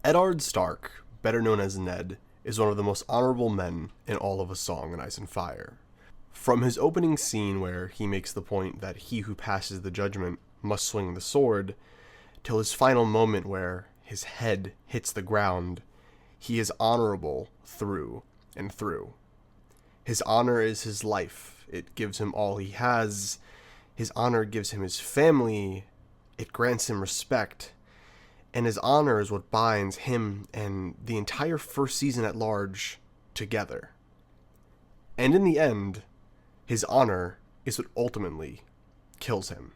Eddard Stark, better known as Ned, is one of the most honorable men in all of A Song in Ice and Fire. From his opening scene where he makes the point that he who passes the judgment must swing the sword, till his final moment where his head hits the ground, he is honorable through and through. His honor is his life. It gives him all he has. His honor gives him his family. It grants him respect. And his honor is what binds him and the entire first season at large together. And in the end, his honor is what ultimately kills him.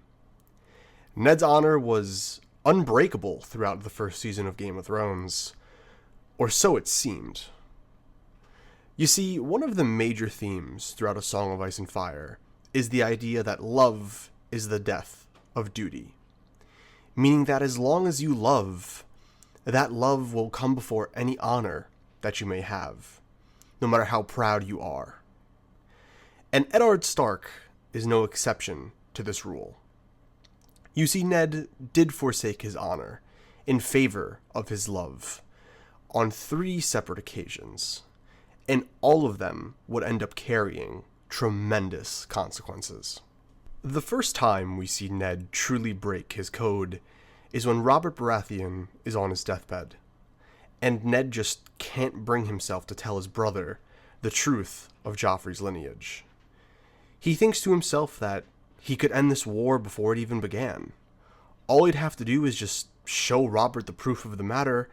Ned's honor was unbreakable throughout the first season of Game of Thrones, or so it seemed. You see, one of the major themes throughout A Song of Ice and Fire is the idea that love is the death of duty. Meaning that as long as you love, that love will come before any honor that you may have, no matter how proud you are. And Eddard Stark is no exception to this rule. You see, Ned did forsake his honor in favor of his love on 3 separate occasions, and all of them would end up carrying tremendous consequences. The first time we see Ned truly break his code is when Robert Baratheon is on his deathbed, and Ned just can't bring himself to tell his brother the truth of Joffrey's lineage. He thinks to himself that he could end this war before it even began. All he'd have to do is just show Robert the proof of the matter,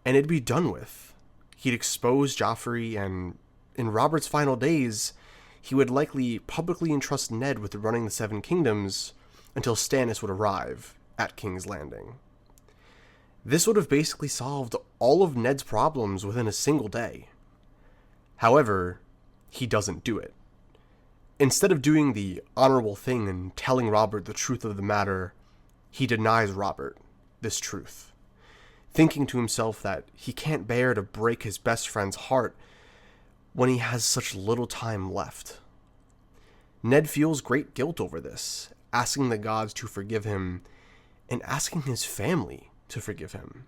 and it'd be done with. He'd expose Joffrey, and in Robert's final days, he would likely publicly entrust Ned with running the Seven Kingdoms until Stannis would arrive at King's Landing. This would have basically solved all of Ned's problems within a single day. However, he doesn't do it. Instead of doing the honorable thing and telling Robert the truth of the matter, he denies Robert this truth, thinking to himself that he can't bear to break his best friend's heart when he has such little time left. Ned feels great guilt over this, asking the gods to forgive him and asking his family to forgive him.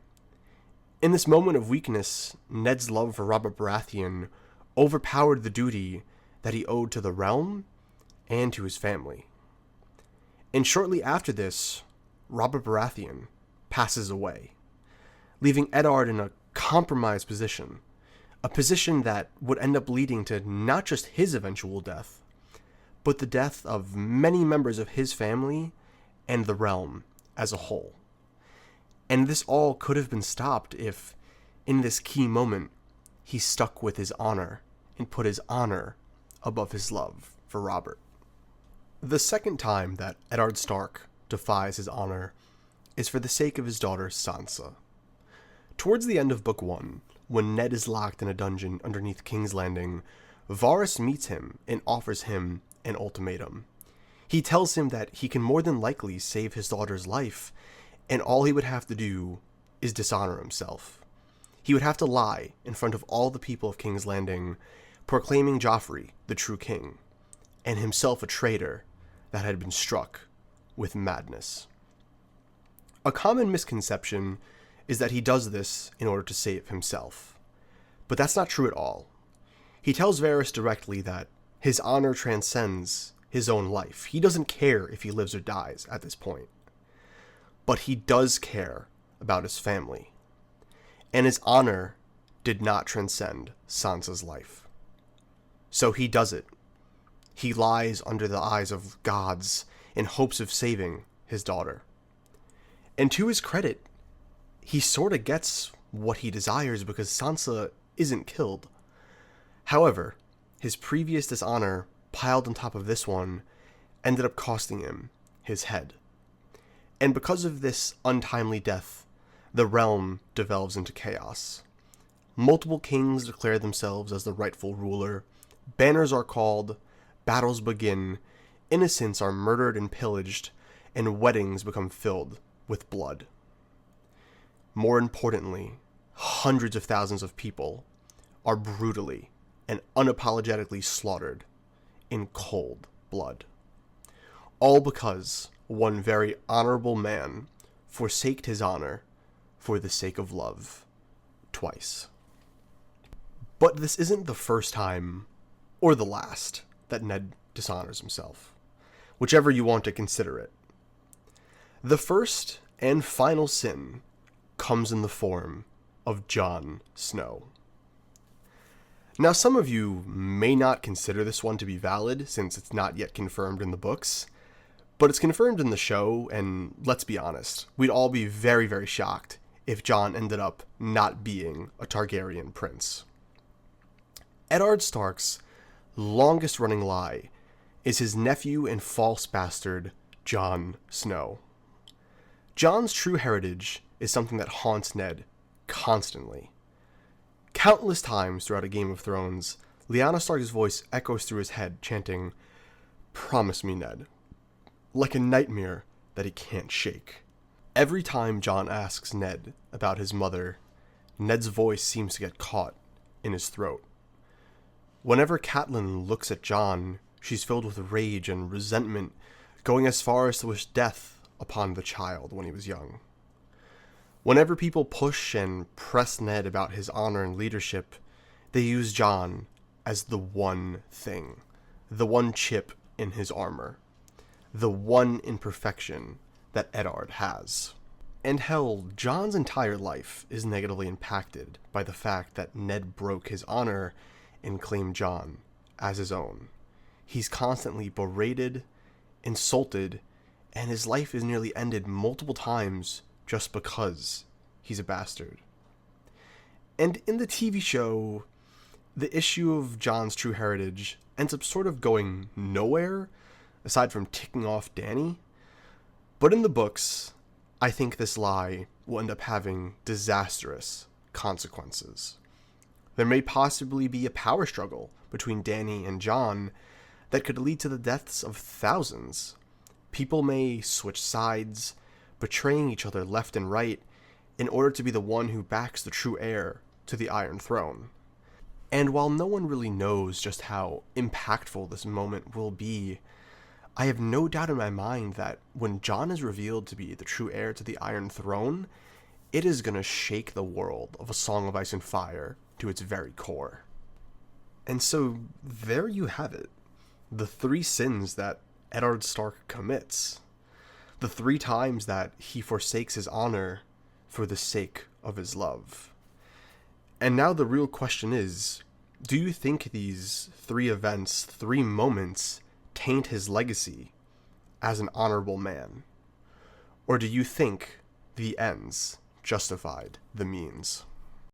In this moment of weakness, Ned's love for Robert Baratheon overpowered the duty that he owed to the realm and to his family. And shortly after this, Robert Baratheon passes away, leaving Eddard in a compromised position, a position that would end up leading to not just his eventual death, but the death of many members of his family and the realm as a whole. And this all could have been stopped if, in this key moment, he stuck with his honor and put his honor above his love for Robert. The second time that Eddard Stark defies his honor is for the sake of his daughter Sansa. Towards the end of Book 1, when Ned is locked in a dungeon underneath King's Landing, Varys meets him and offers him an ultimatum. He tells him that he can more than likely save his daughter's life, and all he would have to do is dishonor himself. He would have to lie in front of all the people of King's Landing, proclaiming Joffrey the true king, and himself a traitor that had been struck with madness. A common misconception is that he does this in order to save himself, but that's not true at all. He tells Varys directly that his honor transcends his own life. He doesn't care if he lives or dies at this point. But he does care about his family. And his honor did not transcend Sansa's life. So he does it. He lies under the eyes of gods in hopes of saving his daughter. And to his credit, he sort of gets what he desires because Sansa isn't killed. However, his previous dishonor piled on top of this one ended up costing him his head. And because of this untimely death, the realm devolves into chaos. Multiple kings declare themselves as the rightful ruler, banners are called, battles begin, innocents are murdered and pillaged, and weddings become filled with blood. More importantly, hundreds of thousands of people are brutally and unapologetically slaughtered in cold blood. All because one very honorable man forsaked his honor for the sake of love twice. But this isn't the first time, or the last, that Ned dishonors himself, whichever you want to consider it. The first and final sin comes in the form of Jon Snow. Now, some of you may not consider this one to be valid, since it's not yet confirmed in the books, but it's confirmed in the show, and let's be honest, we'd all be very, very shocked if Jon ended up not being a Targaryen prince. Eddard Stark's longest-running lie is his nephew and false bastard, Jon Snow. Jon's true heritage is something that haunts Ned constantly. Countless times throughout A Game of Thrones, Lyanna Stark's voice echoes through his head, chanting, "Promise me, Ned," like a nightmare that he can't shake. Every time Jon asks Ned about his mother, Ned's voice seems to get caught in his throat. Whenever Catelyn looks at Jon, she's filled with rage and resentment, going as far as to wish death upon the child when he was young. Whenever people push and press Ned about his honor and leadership, they use Jon as the one thing, the one chip in his armor, the one imperfection that Eddard has. And hell, Jon's entire life is negatively impacted by the fact that Ned broke his honor and claimed Jon as his own. He's constantly berated, insulted, and his life is nearly ended multiple times just because he's a bastard. And in the TV show, the issue of Jon's true heritage ends up sort of going nowhere, aside from ticking off Dany. But in the books, I think this lie will end up having disastrous consequences. There may possibly be a power struggle between Dany and Jon that could lead to the deaths of thousands. People may switch sides, betraying each other left and right in order to be the one who backs the true heir to the Iron Throne. And while no one really knows just how impactful this moment will be, I have no doubt in my mind that when Jon is revealed to be the true heir to the Iron Throne, it is going to shake the world of A Song of Ice and Fire to its very core. And so there you have it. The 3 sins that Eddard Stark commits. The 3 times that he forsakes his honor for the sake of his love. And now the real question is, do you think these 3 events, 3 moments, taint his legacy as an honorable man? Or do you think the ends justified the means?